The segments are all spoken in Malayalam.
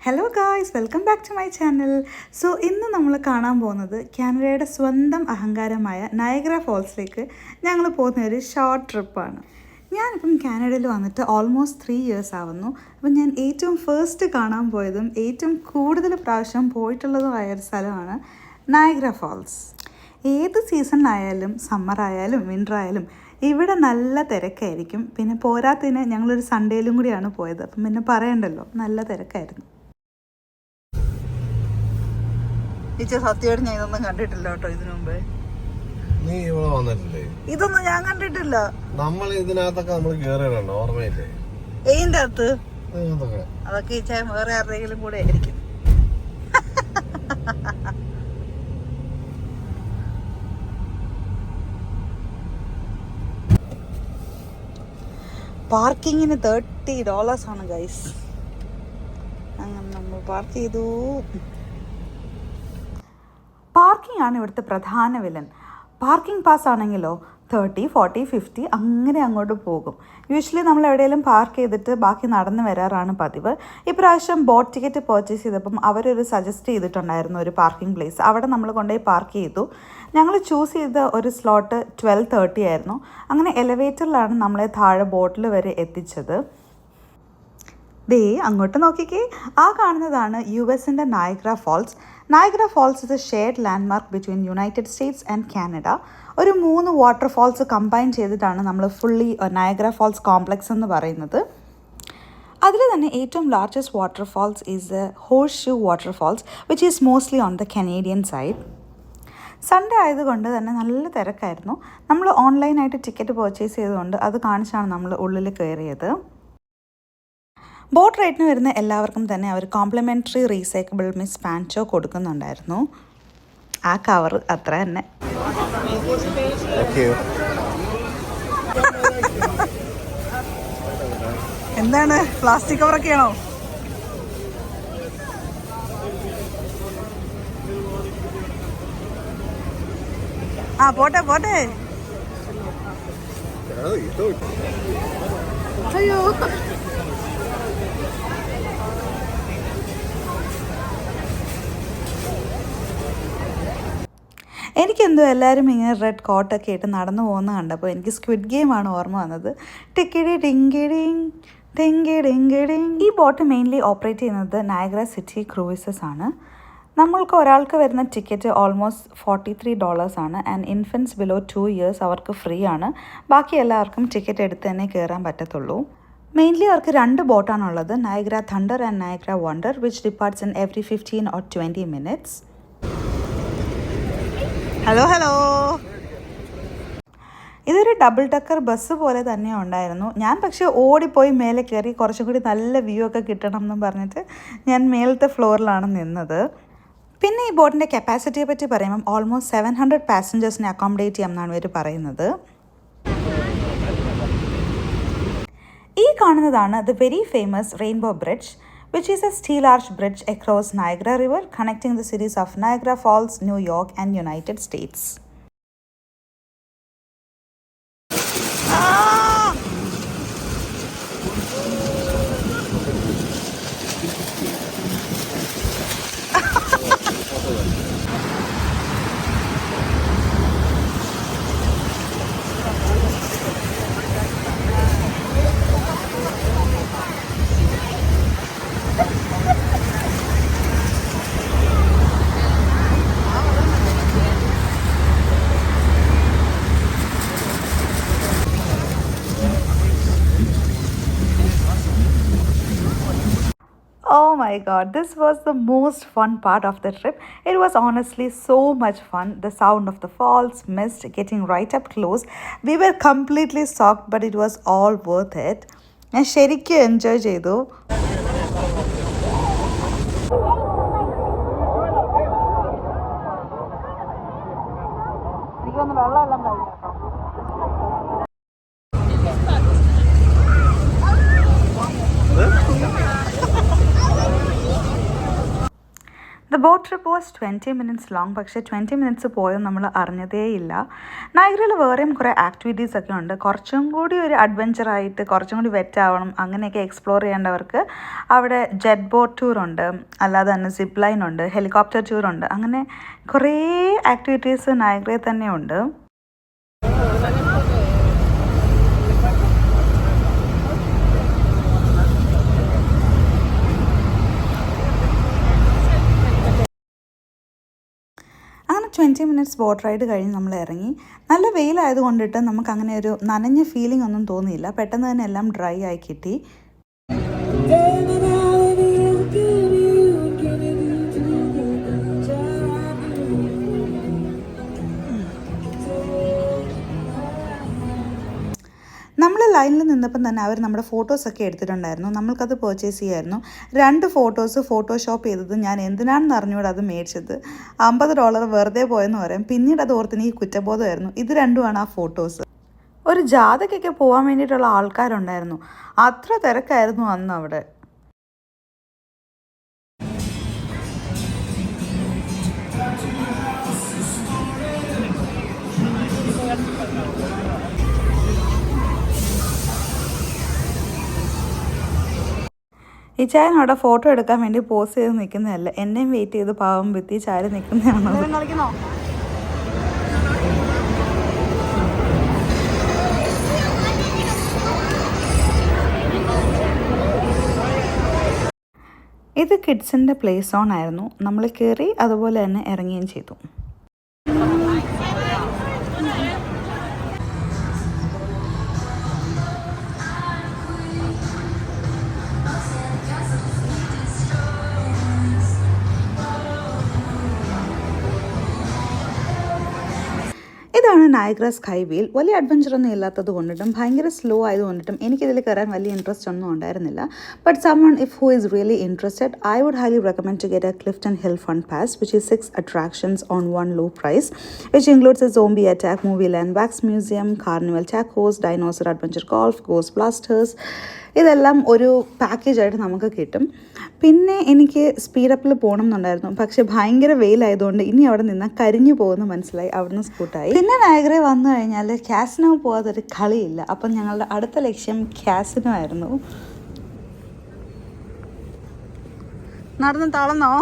Hello guys, welcome back to my channel. So ഇന്ന് നമ്മൾ കാണാൻ പോകുന്നത് കാനഡയുടെ സ്വന്തം അഹങ്കാരമായ നയഗ്ര ഫോൾസിലേക്ക് ഞങ്ങൾ പോകുന്ന ഒരു ഷോർട്ട് ട്രിപ്പാണ്. ഞാനിപ്പം കാനഡയിൽ വന്നിട്ട് ഓൾമോസ്റ്റ് 3 ഇയേഴ്സ് ആവുന്നു. അപ്പം ഞാൻ ഏറ്റവും ഫസ്റ്റ് കാണാൻ പോയതും ഏറ്റവും കൂടുതൽ പ്രാവശ്യം പോയിട്ടുള്ളതുമായ ഒരു സ്ഥലമാണ് നയഗ്ര ഫോൾസ്. ഏത് സീസണിലായാലും, സമ്മർ ആയാലും വിൻ്റർ ആയാലും ഇവിടെ നല്ല തിരക്കായിരിക്കും. പിന്നെ പോരാത്തതിന് ഞങ്ങളൊരു സൺഡേയിലും കൂടിയാണ് പോയത്. അപ്പം പിന്നെ പറയണ്ടല്ലോ, നല്ല തിരക്കായിരുന്നു. സത്യമായിട്ട് ഞാൻ ഇതൊന്നും കണ്ടിട്ടില്ല കേട്ടോ ഇതിനു മുമ്പ്. നീ ഇവിടെ വന്നിട്ടില്ലേ? ഇതൊന്നും ഞാൻ കണ്ടിട്ടില്ല. നമ്മൾ ഇതിനകത്തൊക്കെ നമ്മൾ കേറിയിട്ടുണ്ടോ? ഓർമ്മയില്ലേ? എയിന്റെ അകത്ത് അതൊക്കെ ഈ ചായ വേറെ ആരുടെയെങ്കിലും കൂടെ ആയിരിക്കും. പാർക്കിങ്ങിന് $30 ആണ് ഗൈസ്. അങ്ങനെ നമ്മൾ പാർക്ക് ചെയ്തു. പാർക്കിംഗ് ആണ് ഇവിടുത്തെ പ്രധാന വില്ലൻ. പാർക്കിംഗ് പാസ് ആണെങ്കിലോ 30, 40, 50 അങ്ങനെ അങ്ങോട്ട് പോകും. യൂഷ്വലി നമ്മൾ എവിടെയെങ്കിലും പാർക്ക് ചെയ്തിട്ട് ബാക്കി നടന്ന് വരാറാണ് പതിവ്. ഇപ്രാവശ്യം ബോട്ട് ടിക്കറ്റ് പർച്ചേസ് ചെയ്തപ്പം അവരൊരു സജസ്റ്റ് ചെയ്തിട്ടുണ്ടായിരുന്നു ഒരു പാർക്കിംഗ് പ്ലേസ്. അവിടെ നമ്മൾ കൊണ്ടുപോയി പാർക്ക് ചെയ്തു. ഞങ്ങൾ ചൂസ് ചെയ്ത ഒരു സ്ലോട്ട് 12:30 ആയിരുന്നു. അങ്ങനെ എലവേറ്ററിലാണ് നമ്മളെ താഴെ ബോട്ടിൽ വരെ എത്തിച്ചത്. ദേ അങ്ങോട്ട് നോക്കിക്കേ, ആ കാണുന്നതാണ് US-ൻ്റെ Niagara Falls. Niagara Falls is a shared landmark between United States and Canada. ഒരു 3 വാട്ടർ ഫോൾസ് കമ്പൈൻ ചെയ്തിട്ടാണ് നമ്മൾ ഫുള്ളി നയഗ്ര ഫോൾസ് കോംപ്ലക്സ് എന്ന് പറയുന്നത്. അതിൽ തന്നെ ഏറ്റവും largest water falls is horse shoe water falls which is mostly on the Canadian side. Sunday ആയതുകൊണ്ട് തന്നെ നല്ല തിരക്കായിരുന്നു. നമ്മൾ ഓൺലൈനായിട്ട് ടിക്കറ്റ് പർച്ചേസ് ചെയ്തുകൊണ്ട് അത് കാണിച്ചാണ് നമ്മൾ ഉള്ളിൽ കയറിയത്. ബോട്ട് റൈഡിന് വരുന്ന എല്ലാവർക്കും തന്നെ അവർ കോംപ്ലിമെൻ്ററി റീസൈക്കിൾ മിസ് പാൻചോ കൊടുക്കുന്നുണ്ടായിരുന്നു. ആ കവർ അത്ര തന്നെ. എന്താണ്, പ്ലാസ്റ്റിക് കവറൊക്കെയാണോ? ആ പോട്ടെ പോട്ടെ. അയ്യോ, എനിക്കെന്തോ എല്ലാവരും ഇങ്ങനെ റെഡ് കോട്ടൊക്കെ ഇട്ട് നടന്നു പോകുന്ന കണ്ടപ്പോൾ എനിക്ക് സ്ക്വിഡ് ഗെയിമാണ് ഓർമ്മ വന്നത്. ടിക്കിടി ടിങ്കിടിങ് ടിങ്കിടിങ്കിടിങ്. ഈ ബോട്ട് മെയിൻലി ഓപ്പറേറ്റ് ചെയ്യുന്നത് നയഗ്ര സിറ്റി ക്രൂയിസസ് ആണ്. നമ്മൾക്ക് ഒരാൾക്ക് വരുന്ന ടിക്കറ്റ് ഓൾമോസ്റ്റ് $43 ആണ്. ആൻഡ് ഇൻഫൻറ്റ്സ് ബിലോ 2 ഇയേഴ്സ് അവർക്ക് ഫ്രീ ആണ്. ബാക്കി എല്ലാവർക്കും ടിക്കറ്റ് എടുത്ത് തന്നെ കയറാൻ പറ്റത്തുള്ളൂ. മെയിൻലി അവർക്ക് 2 ബോട്ടാണുള്ളത്, Niagara Thunder and Niagara Wonder, which departs in every 15 or 20 minutes. Hello hello. ഇതൊരു ഡബിൾ ഡക്കർ ബസ് പോലെ തന്നെ ഉണ്ടായിരുന്നു. ഞാൻ പക്ഷേ ഓടിപ്പോയി മേലെ കയറി കുറച്ചും കൂടി നല്ല വ്യൂ ഒക്കെ കിട്ടണം എന്നും പറഞ്ഞിട്ട് ഞാൻ മേലത്തെ ഫ്ലോറിലാണ് നിന്നത്. പിന്നെ ഈ ബോട്ടിൻ്റെ കപ്പാസിറ്റിയെ പറ്റി പറയുമ്പം ഓൾമോസ്റ്റ് 700 പാസഞ്ചേഴ്സിനെ അക്കോമഡേറ്റ് ചെയ്യാമെന്നാണ് ഇവർ പറയുന്നത്. ഈ കാണുന്നതാണ് the very famous rainbow bridge, which is a steel arch bridge across Niagara River connecting the cities of Niagara Falls, New York and United States. Oh my god, this was the most fun part of the trip. It was honestly so much fun. The sound of the falls, mist, getting right up close. We were completely shocked, but it was all worth it. ഞാൻ ശരിക്കും എൻജോയ് ചെയ്തു. എനിക്കൊന്ന് വെള്ളമെല്ലാം കഴിഞ്ഞു. The boat trip was 20 minutes long. പക്ഷേ 20 minutes പോയത് നമ്മൾ അറിഞ്ഞതേയില്ല. നൈഗ്രയിൽ വേറെയും കുറേ ആക്ടിവിറ്റീസ് ഒക്കെ ഉണ്ട്. കുറച്ചും കൂടി ഒരു അഡ്വഞ്ചറായിട്ട് കുറച്ചും കൂടി വെറ്റാവണം അങ്ങനെയൊക്കെ എക്സ്പ്ലോർ ചെയ്യേണ്ടവർക്ക് അവിടെ ജെറ്റ് ബോട്ട് ടൂറുണ്ട്, അല്ലാതെ തന്നെ സിപ്പ് ലൈൻ ഉണ്ട്, ഹെലികോപ്റ്റർ ടൂറുണ്ട്. അങ്ങനെ കുറേ ആക്ടിവിറ്റീസ് നൈഗ്രയിൽ തന്നെ ഉണ്ട്. അങ്ങനെ 20 minutes ബോട്ട് റൈഡ് കഴിഞ്ഞ് നമ്മൾ ഇറങ്ങി. നല്ല വെയിലായത് കൊണ്ടിട്ട് നമുക്ക് അങ്ങനെ ഒരു നനഞ്ഞ ഫീലിംഗ് ഒന്നും തോന്നിയില്ല. പെട്ടെന്ന് തന്നെ എല്ലാം ഡ്രൈ ആയി കിട്ടി. നമ്മൾ ലൈനിൽ നിന്നപ്പം തന്നെ അവർ നമ്മുടെ ഫോട്ടോസൊക്കെ എടുത്തിട്ടുണ്ടായിരുന്നു. നമ്മൾക്കത് പർച്ചേസ് ചെയ്യായിരുന്നു. 2 ഫോട്ടോസ് ഫോട്ടോഷോപ്പ് ചെയ്തത് ഞാൻ എന്തിനാണെന്ന് അറിഞ്ഞുകൂടെ അത് മേടിച്ചത്. $50 വെറുതെ പോയെന്ന് പറയാം. പിന്നീട് അത് ഓർത്ത് എനിക്ക് കുറ്റബോധമായിരുന്നു. ഇത് രണ്ടുമാണ് ആ ഫോട്ടോസ്. ഒരു ജാഥയ്ക്കൊക്കെ പോകാൻ വേണ്ടിയിട്ടുള്ള ആൾക്കാരുണ്ടായിരുന്നു. അത്ര തിരക്കായിരുന്നു അന്ന് അവിടെ. ഈ ചായൻ അവിടെ ഫോട്ടോ എടുക്കാൻ വേണ്ടി പോസ് ചെയ്ത് നിൽക്കുന്നതല്ല, എന്നെയും വെയിറ്റ് ചെയ്ത് പാവം ഭിത്തി ചാരി നിൽക്കുന്നതാണോ. ഇത് കിഡ്സിൻ്റെ പ്ലേ സോൺ ആയിരുന്നു. നമ്മൾ കയറി അതുപോലെ തന്നെ ഇറങ്ങുകയും ചെയ്തു. ഇതാണ് നയഗ്ര സ്കൈ വീൽ. വലിയ അഡ്വഞ്ചറൊന്നും ഇല്ലാത്തത് കൊണ്ടിട്ടും ഭയങ്കര സ്ലോ ആയതുകൊണ്ടിട്ടും എനിക്കിതിൽ കയറാൻ വലിയ ഇൻട്രസ്റ്റ് ഒന്നും ഉണ്ടായിരുന്നില്ല. But someone if who is really interested, I would highly recommend to get a Clifton Hill Fun Pass, which is 6 attractions on one low price, which includes a zombie attack, movie land, wax museum, carnival tacos, dinosaur adventure golf, ghost blasters. ഇതെല്ലാം ഒരു പാക്കേജായിട്ട് നമുക്ക് കിട്ടും. പിന്നെ എനിക്ക് സ്പീഡപ്പിൽ പോകണം എന്നുണ്ടായിരുന്നു. പക്ഷേ ഭയങ്കര വെയിലായതുകൊണ്ട് ഇനി അവിടെ നിന്ന് കരിഞ്ഞു പോകുമെന്ന് മനസ്സിലായി. അവിടുന്ന് സ്കൂട്ടായി. പിന്നെ നയഗ്ര വന്നു കഴിഞ്ഞാൽ കാസിനോ പോകാതൊരു കളിയില്ല. അപ്പം ഞങ്ങളുടെ അടുത്ത ലക്ഷ്യം കാസിനോ ആയിരുന്നു. നടന്ന് തളർന്നോ?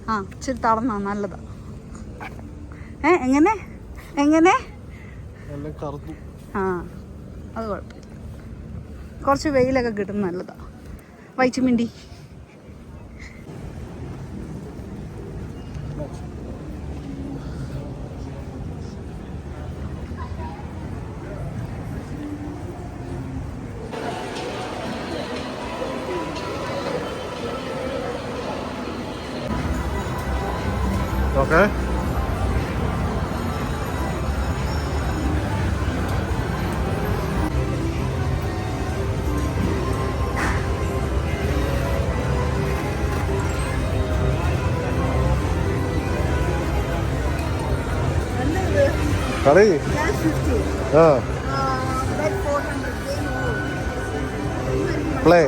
ആ ഇച്ചിരി തളർന്നോ? നല്ലതാ. എങ്ങനെ ആ അത് കുഴപ്പമില്ല. കുറച്ച് വെയിലൊക്കെ കിട്ടും, നല്ലതാ. Vitamin D. Okay. Kari? Play.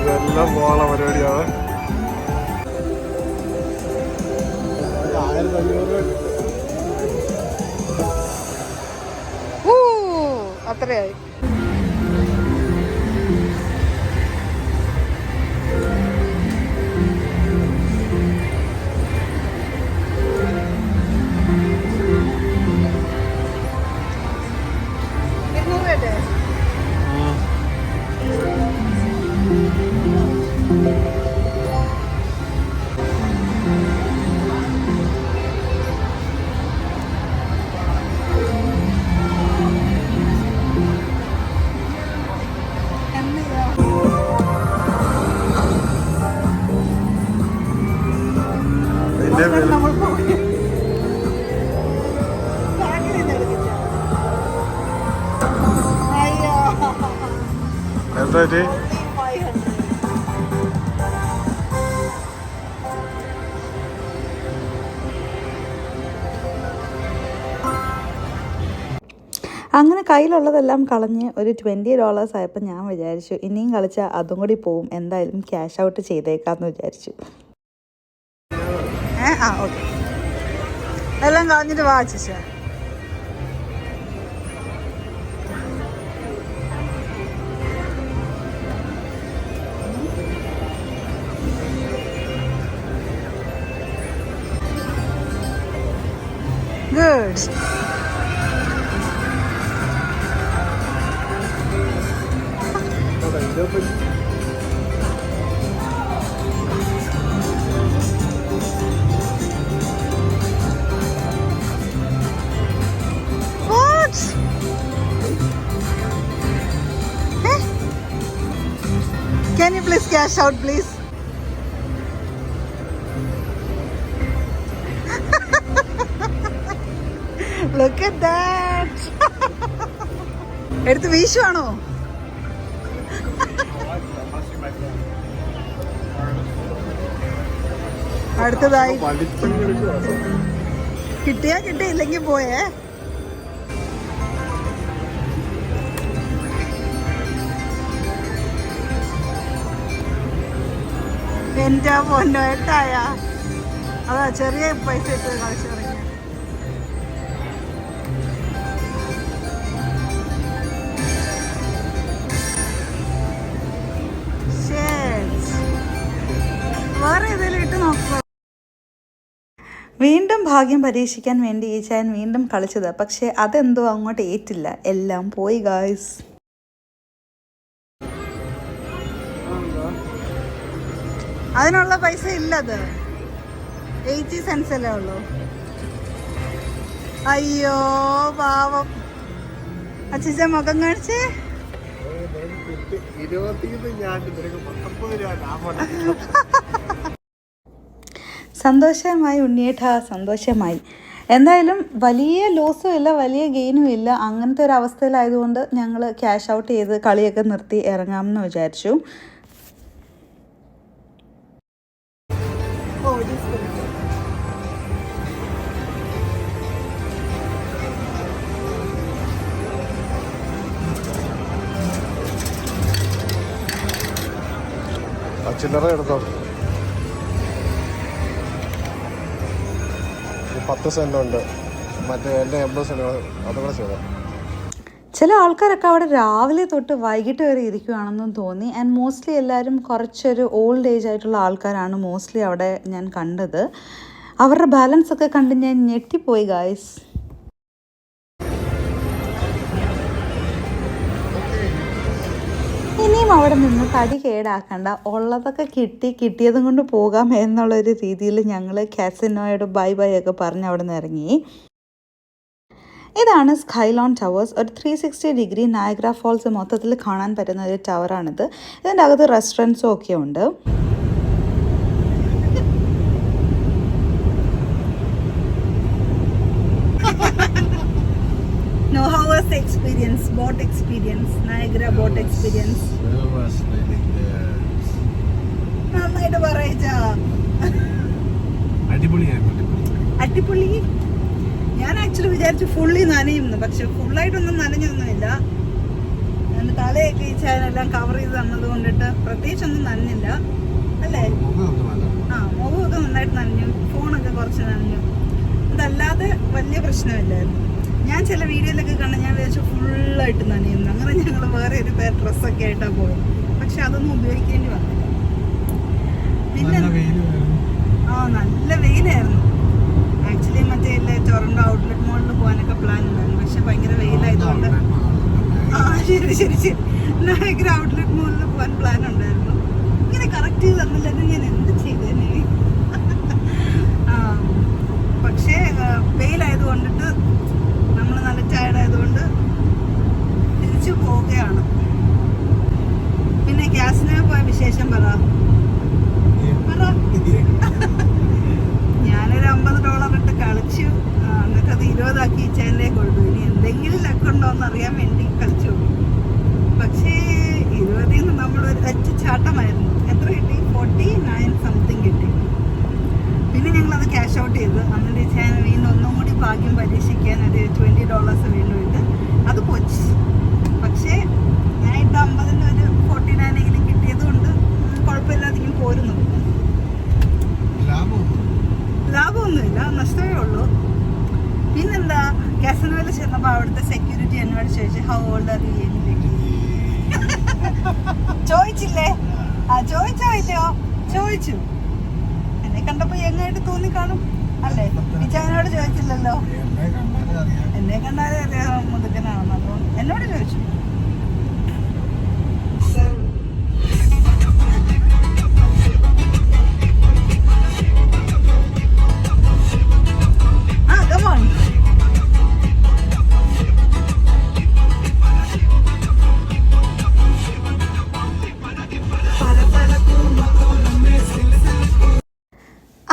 ഇതെല്ലാം പോകാനുള്ള പരിപാടിയാണ്. 1500. അത്രയായി. എന്താ അങ്ങനെ കയ്യിലുള്ളതെല്ലാം കളഞ്ഞ് ഒരു $20 ആയപ്പോൾ ഞാൻ വിചാരിച്ചു ഇനിയും കളിച്ചാൽ അതും കൂടി പോവും, എന്തായാലും ക്യാഷ് ഔട്ട് ചെയ്തേക്കാമെന്ന് വിചാരിച്ചു. ഓക്കെ, എല്ലാം കളഞ്ഞിട്ട് വാങ്ങിച്ച good. Can you please cash out, please? Look at that. എടുത്ത് വീശുവാണോ? അടുത്തതായി കിട്ടിയാ കിട്ടിയില്ലെങ്കിൽ പോയേ. എൻ്റെ പൊന്നോ, എട്ടായ അതാ ചെറിയ പൈസ ഇട്ട് കളിച്ചു തുടങ്ങി. വേറെ ഏതെങ്കിലും ഇട്ട് നോക്കുക. വീണ്ടും ഭാഗ്യം പരീക്ഷിക്കാൻ വേണ്ടി ഈ ചാൻ വീണ്ടും കളിച്ചത്, പക്ഷെ അതെന്തോ അങ്ങോട്ട് ഏറ്റില്ല, എല്ലാം പോയി ഗായ്സ്. അതിനുള്ള പൈസ ഇല്ലത്, 80 സെൻസ് അല്ലേ ഉള്ളൂ. അയ്യോ പാവം. അച്ഛച്ച മുഖം കാണിച്ചേ. സന്തോഷമായി ഉണ്ണിയേട്ട, സന്തോഷമായി. എന്തായാലും വലിയ ലോസും ഇല്ല വലിയ ഗെയിനും ഇല്ല, അങ്ങനത്തെ ഒരു അവസ്ഥയിലായതുകൊണ്ട് ഞങ്ങൾ ക്യാഷ് ഔട്ട് ചെയ്ത് കളിയൊക്കെ നിർത്തി ഇറങ്ങാമെന്ന് വിചാരിച്ചു. ചില്ലറ എടുത്തോ, 10 സെന്റ് ഉണ്ട്, മറ്റേ എൻ്റെ 80 സെന്റ് അതുകൂടെ ചെയ്തോ. ചില ആൾക്കാരൊക്കെ അവിടെ രാവിലെ തൊട്ട് വൈകിട്ട് വരെ ഇരിക്കുകയാണെന്നും തോന്നി. ആൻഡ് മോസ്റ്റ്ലി എല്ലാവരും കുറച്ചൊരു ഓൾഡ് ഏജ് ആയിട്ടുള്ള ആൾക്കാരാണ് മോസ്റ്റ്ലി അവിടെ ഞാൻ കണ്ടത്. അവരുടെ ബാലൻസ് ഒക്കെ കണ്ട് ഞാൻ ഞെട്ടിപ്പോയി ഗായ്സ്. ഇനിയും അവിടെ നിന്ന് തടി കേടാക്കണ്ട, ഉള്ളതൊക്കെ കിട്ടിയതും കൊണ്ട് പോകാം എന്നുള്ളൊരു രീതിയിൽ ഞങ്ങൾ കാസിനോയോട് ബൈ ബൈ ഒക്കെ പറഞ്ഞ് അവിടെ നിന്ന് ഇറങ്ങി. ഇതാണ് സ്കൈലോൺ ടവേഴ്സ്. ഒരു 360 ഡിഗ്രി നയഗ്ര ഫോൾസ് മൊത്തത്തിൽ കാണാൻ പറ്റുന്ന ഒരു ടവറാണിത്. ഇതിൻ്റെ അകത്ത് റെസ്റ്റോറൻറ്റ്സും ഒക്കെ ഉണ്ട്. No, how was the experience? Boat experience, Niagara boat experience. നന്നായിട്ട് പറയിച്ചാ. അടിപൊളി. ഞാൻ ആക്ച്വലി വിചാരിച്ചു ഫുള്ളി നനയുന്നു, പക്ഷെ ഫുള്ളായിട്ടൊന്നും നനഞ്ഞൊന്നുമില്ല. എൻ്റെ തലയൊക്കെ ഈ ചാനെല്ലാം കവർ ചെയ്ത് തന്നത് കൊണ്ടിട്ട് പ്രത്യേകിച്ചൊന്നും നനഞ്ഞില്ല അല്ലേ. മുഖമൊക്കെ നന്നായിട്ട് നനഞ്ഞു, ഫോണൊക്കെ കുറച്ച് നനഞ്ഞു. അതല്ലാതെ വലിയ പ്രശ്നമില്ലായിരുന്നു. ഞാൻ ചില വീഡിയോയിലൊക്കെ കണ്ട് ഞാൻ വിചാരിച്ചു ഫുള്ളായിട്ട് നനയുന്നു. അങ്ങനെ ഞങ്ങൾ വേറെ ഒരു പേർ ഡ്രസ്സൊക്കെ ആയിട്ടാണ് പോയത്, പക്ഷെ അതൊന്നും ഉപയോഗിക്കേണ്ടി വന്നില്ല. പിന്നെ നല്ല വെയിലായിരുന്നു. ആക്ച്വലി മറ്റേ ടൊറന്റോ ഔട്ട്ലെറ്റ് മോളിൽ പോകാനൊക്കെ പ്ലാൻ ഉണ്ടായിരുന്നു, പക്ഷെ ഭയങ്കര വെയിലായതുകൊണ്ട് ശരി നയഗ്ര ഔട്ട്ലെറ്റ് മോളിൽ പോകാൻ പ്ലാൻ ഉണ്ടായിരുന്നു. ഇങ്ങനെ കറക്റ്റ് ചെയ്ത് തന്നില്ലെങ്കിൽ ഞാൻ എന്ത് ചെയ്തേനെ. പക്ഷേ വെയിലായതുകൊണ്ടിട്ട് നമ്മൾ നല്ല ടയർഡായതുകൊണ്ട് തിരിച്ചു പോവുകയാണ്. പിന്നെ ഗ്യാസിന് പോയ വിശേഷം പറ. ഞാനൊരു $50 ഇട്ട് കളിച്ചു, എന്നിട്ട് അത് 20 ആക്കി ചാനലിലേക്ക് കൊടുത്തു. ഇനി എന്തെങ്കിലും ലക്കുണ്ടോ എന്ന് അറിയാൻ വേണ്ടി കളിച്ചു. പക്ഷേ 20 അത് ക്യാഷ് ഔട്ട് ചെയ്ത് എന്നിട്ട് ഞാൻ വീണ്ടും ഒന്നും കൂടി ഭാഗ്യം പരീക്ഷിക്കാൻ ഒരു $20 വീണ്ടും ഇട്ട് അത് പോച്ച്. പക്ഷേ ഞാൻ ഇട്ട് 50-ന് ഒരു 49 എങ്കിലും കിട്ടിയത് കൊണ്ട് കുഴപ്പമില്ലാതെ ഇങ്ങനെ പോരുന്നു. ലാഭമൊന്നുമില്ല, നഷ്ടമേ ഉള്ളൂ. പിന്നെന്താ, കാസിനോയിൽ ചെന്നപ്പോൾ അവിടുത്തെ സെക്യൂരിറ്റി എന്നോട് ചോദിച്ചു ഹൗ ഓൾഡ് ആർ യു? ചോദിച്ചില്ലേ? ചോദിച്ചോ ഇല്ലയോ? ചോദിച്ചു. എന്നെ കണ്ടപ്പോ എങ്ങായിട്ട് തോന്നി കാണും അല്ലേ? ഇച്ചാനോട് ചോദിച്ചില്ലല്ലോ. എന്നെ കണ്ടാലേ അദ്ദേഹം മുതുക്കനാണെന്ന്. അപ്പോൾ എന്നോട് ചോദിച്ചു.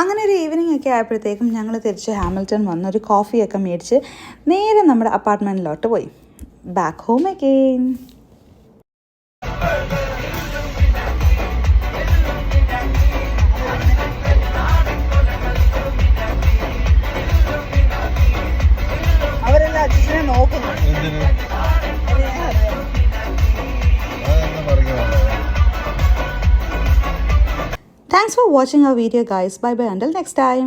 അങ്ങനെ ഒരു ഈവനിങ് ഒക്കെ ആയപ്പോഴത്തേക്കും ഞങ്ങൾ തിരിച്ച് ഹാമിൽട്ടൺ വന്ന് ഒരു കോഫിയൊക്കെ മേടിച്ച് നേരെ നമ്മുടെ അപ്പാർട്ട്മെൻറ്റിലോട്ട് പോയി. Back home again. അവരെല്ലാം അച്ഛനെ നോക്കുന്നു. Thanks for watching our video guys. Bye bye until next time.